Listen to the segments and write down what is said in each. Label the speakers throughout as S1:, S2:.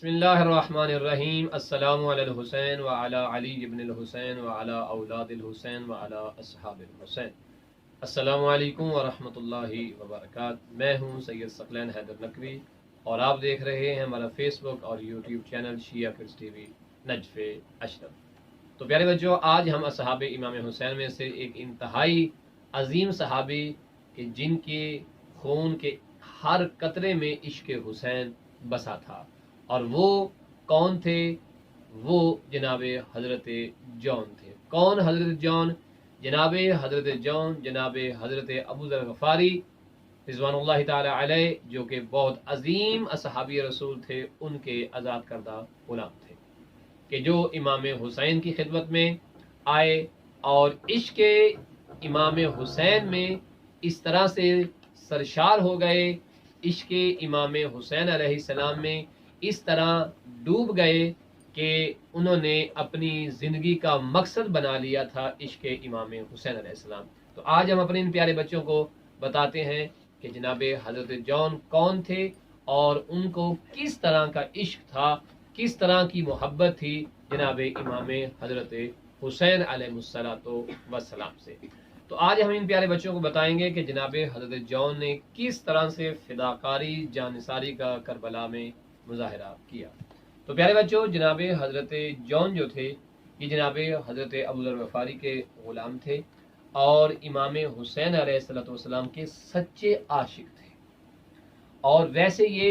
S1: बिस्मिल्लाहिर्रहमानिर्रहीम। अस्सलामु अलल हुसैन व अला अली इब्न अल हुसैन व अला औलादिल हुसैन व अला अस्हाबिल हुसैन। अस्सलामु अलैकुम व रहमतुल्लाहि व बरकातहू। मैं हूँ सैयद सकलैन हैदर नकवी और आप देख रहे हैं हमारा फेसबुक और यूट्यूब चैनल शिया किड्स टीवी नजफ़े अशरफ। तो प्यारे बच्चों, आज हम असहाबे इमाम हुसैन में से एक इंतहाई अजीम सहाबी के जिनके खून के हर कतरे में इश्क हुसैन बसा था, और वो कौन थे? वो जनाब हज़रत जौन थे। कौन हज़रत जौन? जनाब हज़रत जौन जनाब हज़रत अबू ज़र गफ़ारी रिज़वानुल्लाहि ताला अलैह, जो कि बहुत अजीम असहाबी रसूल थे, उनके आज़ाद करदा गुलाम थे, कि जो इमाम हुसैन की खिदमत में आए और इश्क इमाम हुसैन में इस तरह से सरशार हो गए, इश्क इमाम हुसैन अलैहिस्सलाम में इस तरह डूब गए कि उन्होंने अपनी ज़िंदगी का मकसद बना लिया था इश्क इमाम हुसैन अलैहिस्सलाम। तो आज हम अपने इन प्यारे बच्चों को बताते हैं कि जनाब हज़रत जौन कौन थे और उनको किस तरह का इश्क था, किस तरह की मोहब्बत थी जनाब इमाम हज़रत हुसैन अलैहिस्सलातो वस्सलाम से। तो आज हम इन प्यारे बच्चों को बताएंगे कि जनाब हज़रत जौन ने किस तरह से फिदाकारी जानिसारी का करबला में मुजाहरा किया। तो प्यारे बच्चों, जनाब हज़रत जौन जो थे, ये जनाब हज़रत अबू ज़र गफ़ारी के ग़ुलाम थे और इमाम हुसैन अलैहिस्सलाम के सच्चे आशिक थे। और वैसे ये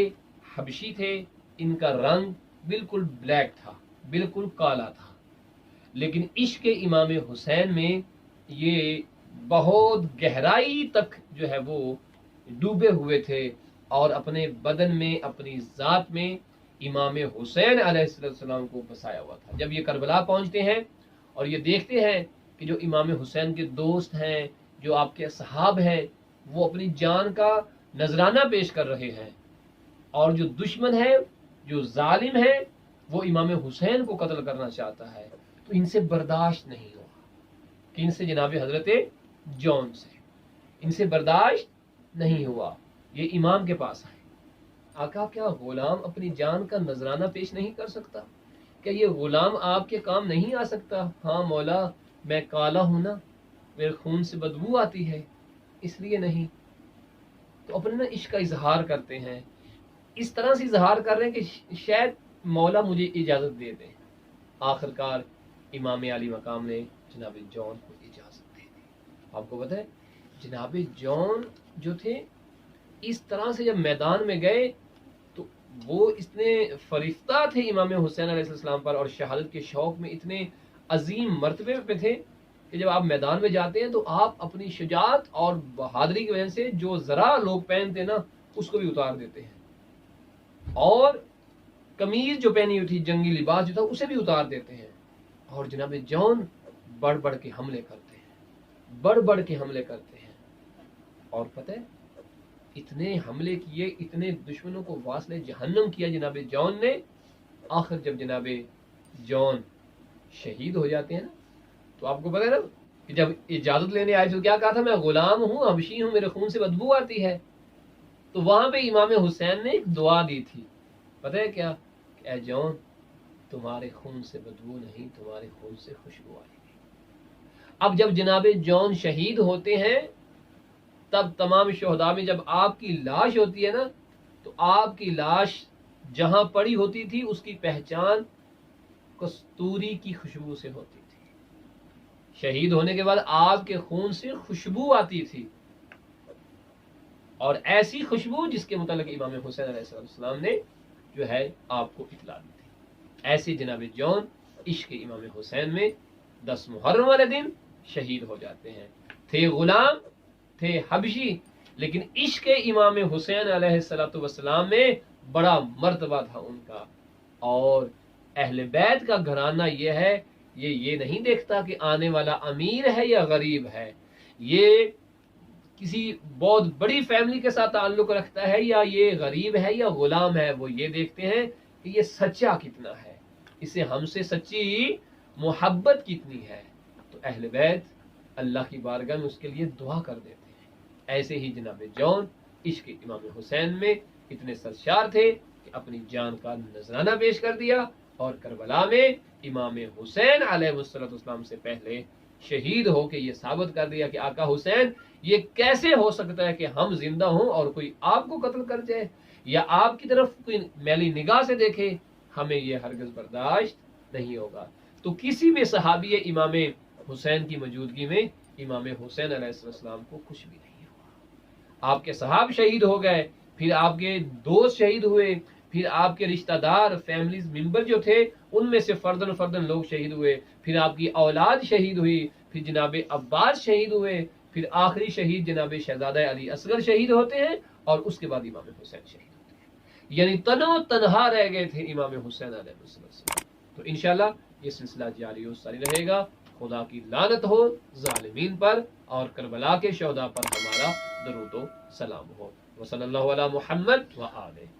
S1: हबशी थे, इनका रंग बिल्कुल ब्लैक था, बिल्कुल काला था, लेकिन इश्क इमाम हुसैन में ये बहुत गहराई तक जो है वो डूबे हुए थे और अपने बदन में, अपनी ज़ात में इमाम हुसैन अलैहिस्सलाम को बसाया हुआ था। जब ये करबला पहुंचते हैं और ये देखते हैं कि जो इमाम हुसैन के दोस्त हैं, जो आपके असहाब हैं, वो अपनी जान का नजराना पेश कर रहे हैं, और जो दुश्मन है, जो जालिम है, वो इमाम हुसैन को कत्ल करना चाहता है, तो इनसे बर्दाश्त नहीं हुआ कि इनसे जनाब हज़रत जौन से इनसे बर्दाश्त नहीं हुआ। ये इमाम के पास आए। आका, क्या गुलाम अपनी जान का नजराना पेश नहीं कर सकता? क्या ये गुलाम आपके काम नहीं आ सकता? हाँ मौला, मैं काला हूं ना, मेरे खून से बदबू आती है, इसलिए नहीं। तो अपने ना इश्क का इजहार करते हैं, इस तरह से इजहार कर रहे हैं कि शायद मौला मुझे इजाजत दे दें। आखिरकार इमाम अली मकाम ने जनाब जौन को इजाजत दे दी। आपको पता है, जनाब जौन जो थे, इस तरह से जब मैदान में गए तो वो इतने फरिश्ता थे इमाम हुसैन अलैहिस्सलाम पर और शहादत के शौक में इतने अजीम मर्तबे पे थे कि जब आप मैदान में जाते हैं तो आप अपनी शुजाअत और बहादुरी की वजह से जो ज़रा लोग पहनते ना, उसको भी उतार देते हैं, और कमीज जो पहनी हुई थी, जंगी लिबास जो था, उसे भी उतार देते हैं। और जनाब जौन बढ़ बढ़ के हमले करते हैं, बढ़ बढ़ के हमले करते हैं। और पता है, इतने हमले किए, इतने दुश्मनों को वासले जहन्नम किया जनाब जौन ने। आखिर जब जनाब जौन शहीद हो जाते हैं ना, तो आपको पता है ना कि जब इजाजत लेने आए तो क्या कहा था? मैं गुलाम हूँ, हबशी हूँ, मेरे खून से बदबू आती है। तो वहां पे इमाम हुसैन ने एक दुआ दी थी, पता है क्या? ऐ जौन, तुम्हारे खून से बदबू नहीं, तुम्हारे खून से खुशबू आएगी। अब जब जनाब जौन शहीद होते हैं, तब तमाम शोहदा में जब आपकी लाश होती है ना, तो आपकी लाश जहां पड़ी होती थी उसकी पहचान कस्तूरी की खुशबू से होती थी। शहीद होने के बाद आपके खून से खुशबू आती थी, और ऐसी खुशबू जिसके मुतालिक इमाम हुसैन अलैहिस्सलाम ने जो है आपको इतला दी थी। ऐसे जनाब जौन इश्क इमाम हुसैन में 10 मुहर्रम वाले दिन शहीद हो जाते हैं। थे गुलाम, थे हबशी, लेकिन इश्क इमाम हुसैन अलैहिस्सलाम में बड़ा मर्तबा था उनका। और अहले बैत का घराना ये है, ये नहीं देखता कि आने वाला अमीर है या गरीब है, ये किसी बहुत बड़ी फैमिली के साथ ताल्लुक रखता है या ये गरीब है या गुलाम है। वो ये देखते हैं कि ये सच्चा कितना है, इसे हमसे सच्ची मोहब्बत कितनी है। तो अहले बैत अल्लाह की बारगाह में उसके लिए दुआ कर देते हैं। ऐसे ही जनाब जौन इश्क इमाम हुसैन में इतने सरशार थे कि کہ اپنی جان کا نذرانہ پیش کر دیا اور کربلا میں امام حسین علیہ السلام سے پہلے شہید ہو کے یہ ثابت کر دیا کہ آقا حسین یہ کیسے ہو سکتا ہے کہ ہم زندہ ہوں اور کوئی آپ کو قتل کر جائے یا آپ کی طرف کوئی میلی نگاہ سے دیکھے، ہمیں یہ ہرگز برداشت نہیں ہوگا۔ تو کسی بھی صحابی امام حسین کی موجودگی میں امام حسین علیہ السلام کو کچھ بھی نہیں ہوا۔ آپ کے صحاب شہید ہو گئے، پھر آپ کے دوست شہید ہوئے، پھر آپ کے رشتہ دار فیملیز ممبر جو تھے ان میں سے فردن فردن لوگ شہید ہوئے، پھر آپ کی اولاد شہید ہوئی، پھر جناب عباس شہید ہوئے، پھر آخری شہید جناب شہزادہ علی اصغر شہید ہوتے ہیں، اور اس کے بعد امام حسین شہید ہوتے ہیں۔ یعنی تنہا رہ گئے تھے امام حسین علیہ السلام۔ تو انشاءاللہ یہ سلسلہ جاری و ساری رہے گا۔ خدا کی لعنت ہو ظالمین پر، اور کربلا کے شہداء پر ہمارا درود و سلام ہو۔ وصلی اللہ علی محمد و آلہ۔